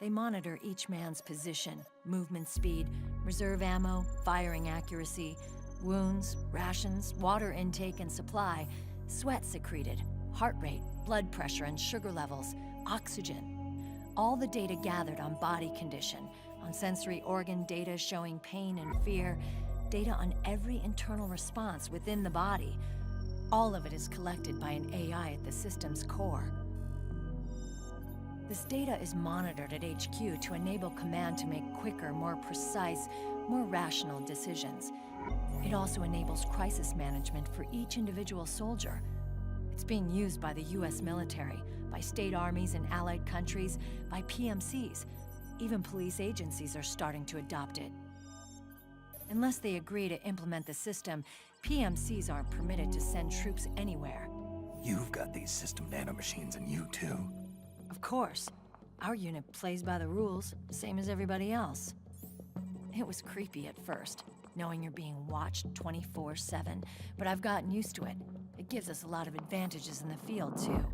They monitor each man's position, movement speed, reserve ammo, firing accuracy, wounds, rations, water intake and supply, sweat secreted, heart rate, blood pressure and sugar levels, oxygen. All the data gathered on body condition, on sensory organ data showing pain and fear, data on every internal response within the body. All of it is collected by an AI at the system's core. This data is monitored at HQ to enable command to make quicker, more precise, more rational decisions. It also enables crisis management for each individual soldier. It's being used by the US military, by state armies in allied countries, by PMCs. Even police agencies are starting to adopt it. Unless they agree to implement the system, PMCs aren't permitted to send troops anywhere. You've got these system nanomachines in you, too. Of course. Our unit plays by the rules, same as everybody else. It was creepy at first, knowing you're being watched 24/7, but I've gotten used to it. It gives us a lot of advantages in the field, too.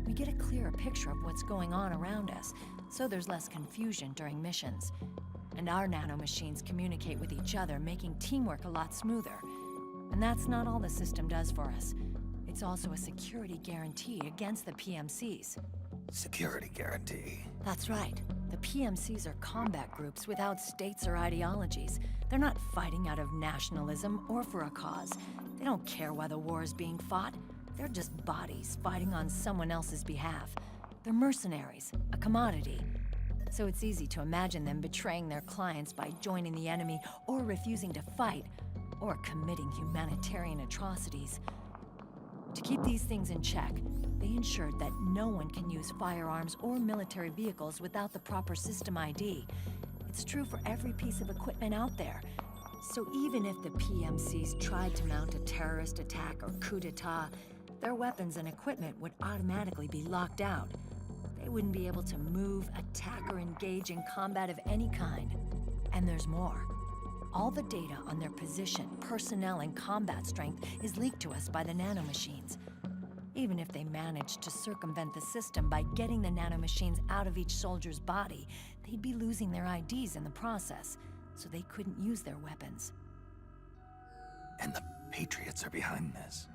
We get a clearer picture of what's going on around us, so there's less confusion during missions. And our nanomachines communicate with each other, making teamwork a lot smoother. And that's not all the system does for us. It's also a security guarantee against the PMCs. Security guarantee. That's right. The PMCs are combat groups without states or ideologies. They're not fighting out of nationalism or for a cause. They don't care why the war is being fought. They're just bodies fighting on someone else's behalf. They're mercenaries, a commodity. So it's easy to imagine them betraying their clients by joining the enemy or refusing to fight, or committing humanitarian atrocities. To keep these things in check, they ensured that no one can use firearms or military vehicles without the proper system ID. It's true for every piece of equipment out there. So even if the PMCs tried to mount a terrorist attack or coup d'etat, their weapons and equipment would automatically be locked out. They wouldn't be able to move, attack, or engage in combat of any kind. And there's more. All the data on their position, personnel, and combat strength is leaked to us by the nanomachines. Even if they managed to circumvent the system by getting the nanomachines out of each soldier's body, they'd be losing their IDs in the process, so they couldn't use their weapons. And the Patriots are behind this.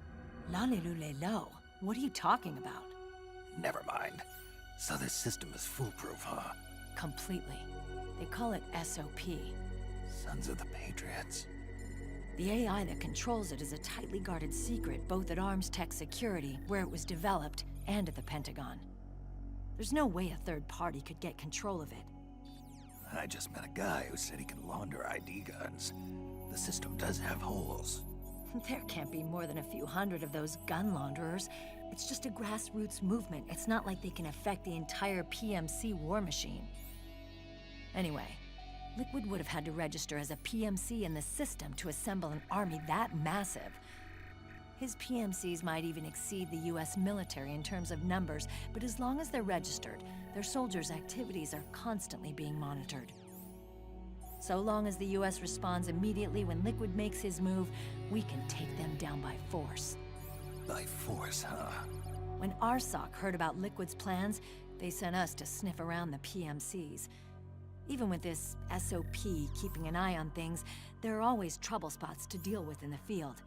Lalilulelo, what are you talking about? Never mind. So this system is foolproof, huh? Completely. They call it SOP. Sons of the Patriots. The AI that controls it is a tightly guarded secret, both at Arms Tech Security, where it was developed, and at the Pentagon. There's no way a third party could get control of it. I just met a guy who said he can launder ID guns. The system does have holes. There can't be more than a few hundred of those gun launderers. It's just a grassroots movement. It's not like they can affect the entire PMC war machine. Anyway, Liquid would have had to register as a PMC in the system to assemble an army that massive. His PMCs might even exceed the US military in terms of numbers, but as long as they're registered, their soldiers' activities are constantly being monitored. So long as the US responds immediately when Liquid makes his move, we can take them down by force. By force, huh? When RSOC heard about Liquid's plans, they sent us to sniff around the PMCs. Even with this SOP keeping an eye on things, there are always trouble spots to deal with in the field.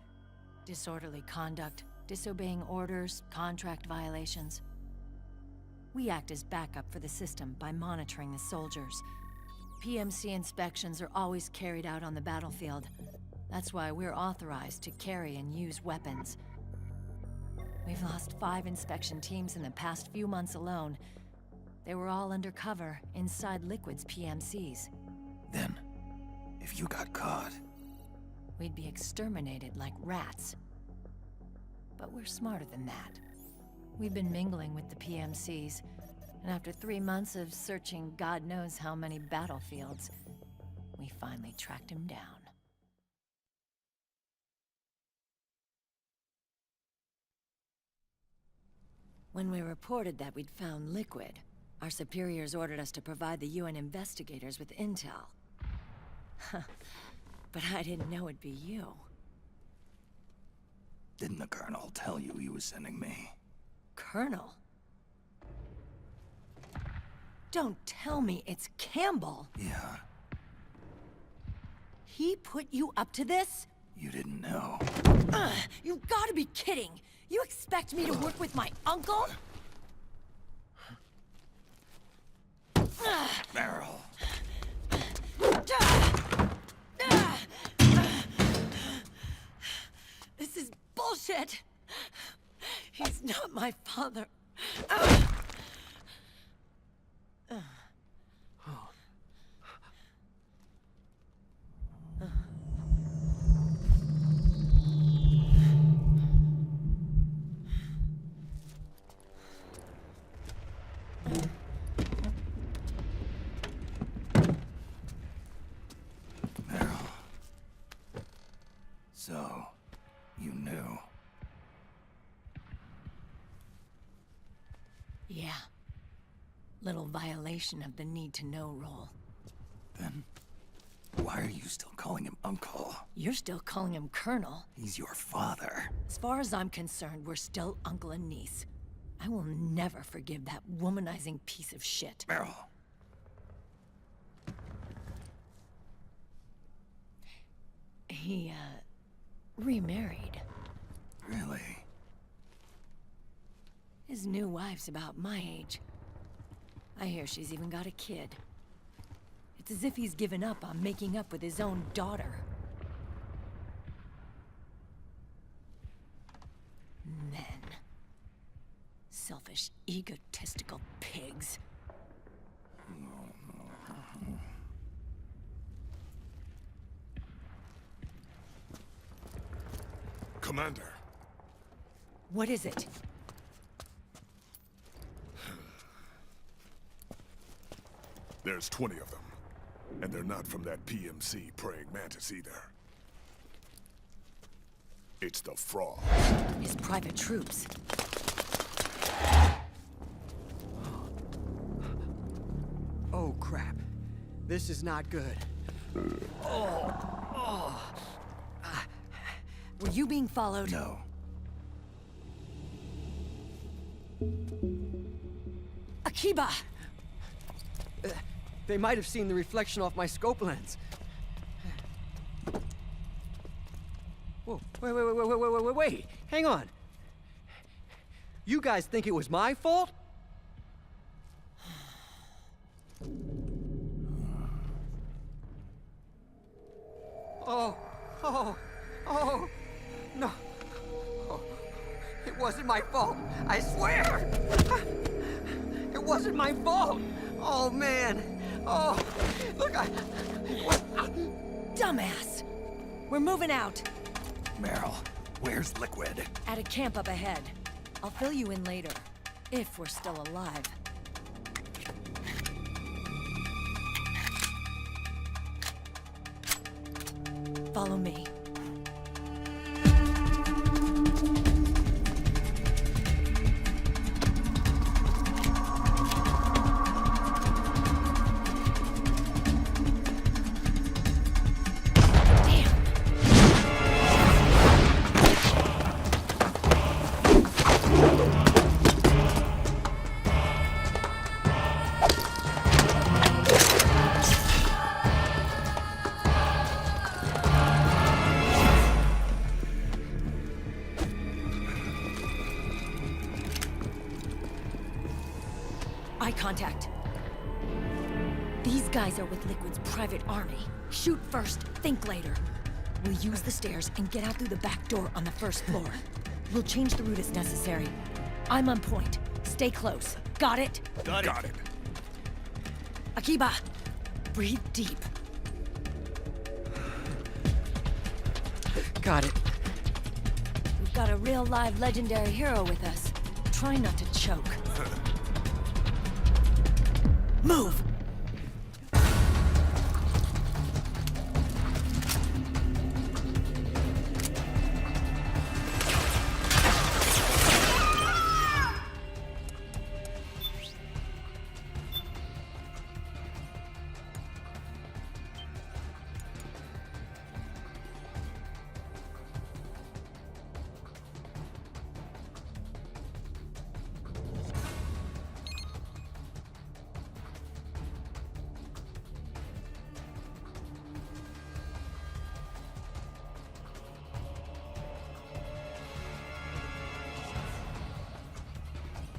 Disorderly conduct, disobeying orders, contract violations. We act as backup for the system by monitoring the soldiers. PMC inspections are always carried out on the battlefield. That's why we're authorized to carry and use weapons. We've lost 5 inspection teams in the past few months alone. They were all undercover, inside Liquid's PMCs. Then, if you got caught... we'd be exterminated like rats. But we're smarter than that. We've been mingling with the PMCs, and after 3 months of searching God knows how many battlefields, we finally tracked him down. When we reported that we'd found Liquid, our superiors ordered us to provide the UN investigators with intel. But I didn't know it'd be you. Didn't the Colonel tell you he was sending me? Colonel? Don't tell me it's Campbell. Yeah, He put you up to this? you didn't know. You've gotta be kidding! You expect me to work with my uncle? Meryl. This is bullshit! He's not my father. So, you knew. Yeah. Little violation of the need-to-know rule. Then, why are you still calling him Uncle? You're still calling him Colonel. He's your father. As far as I'm concerned, we're still uncle and niece. I will never forgive that womanizing piece of shit. Meryl. He, remarried. Really? His new wife's about my age. I hear she's even got a kid. It's as if he's given up on making up with his own daughter. Men. Selfish, egotistical pigs. Commander. What is it? There's 20 of them. And they're not from that PMC praying mantis either. It's the Frog. His private troops. Oh, crap. This is not good. Were you being followed? No. Akiba! They might have seen the reflection off my scope lens. Whoa, wait. Hang on. You guys think it was my fault? Oh, no. Oh, it wasn't my fault, I swear! It wasn't my fault! Oh, man. Oh, look, Dumbass! We're moving out. Meryl, where's Liquid? At a camp up ahead. I'll fill you in later. If we're still alive. Follow me. Eye contact. These guys are with Liquid's private army. Shoot first, think later. We'll use the stairs and get out through the back door on the first floor. We'll change the route as necessary. I'm on point. Stay close. Got it? Got it. Akiba, breathe deep. Got it. We've got a real live legendary hero with us. Try not to choke. Move!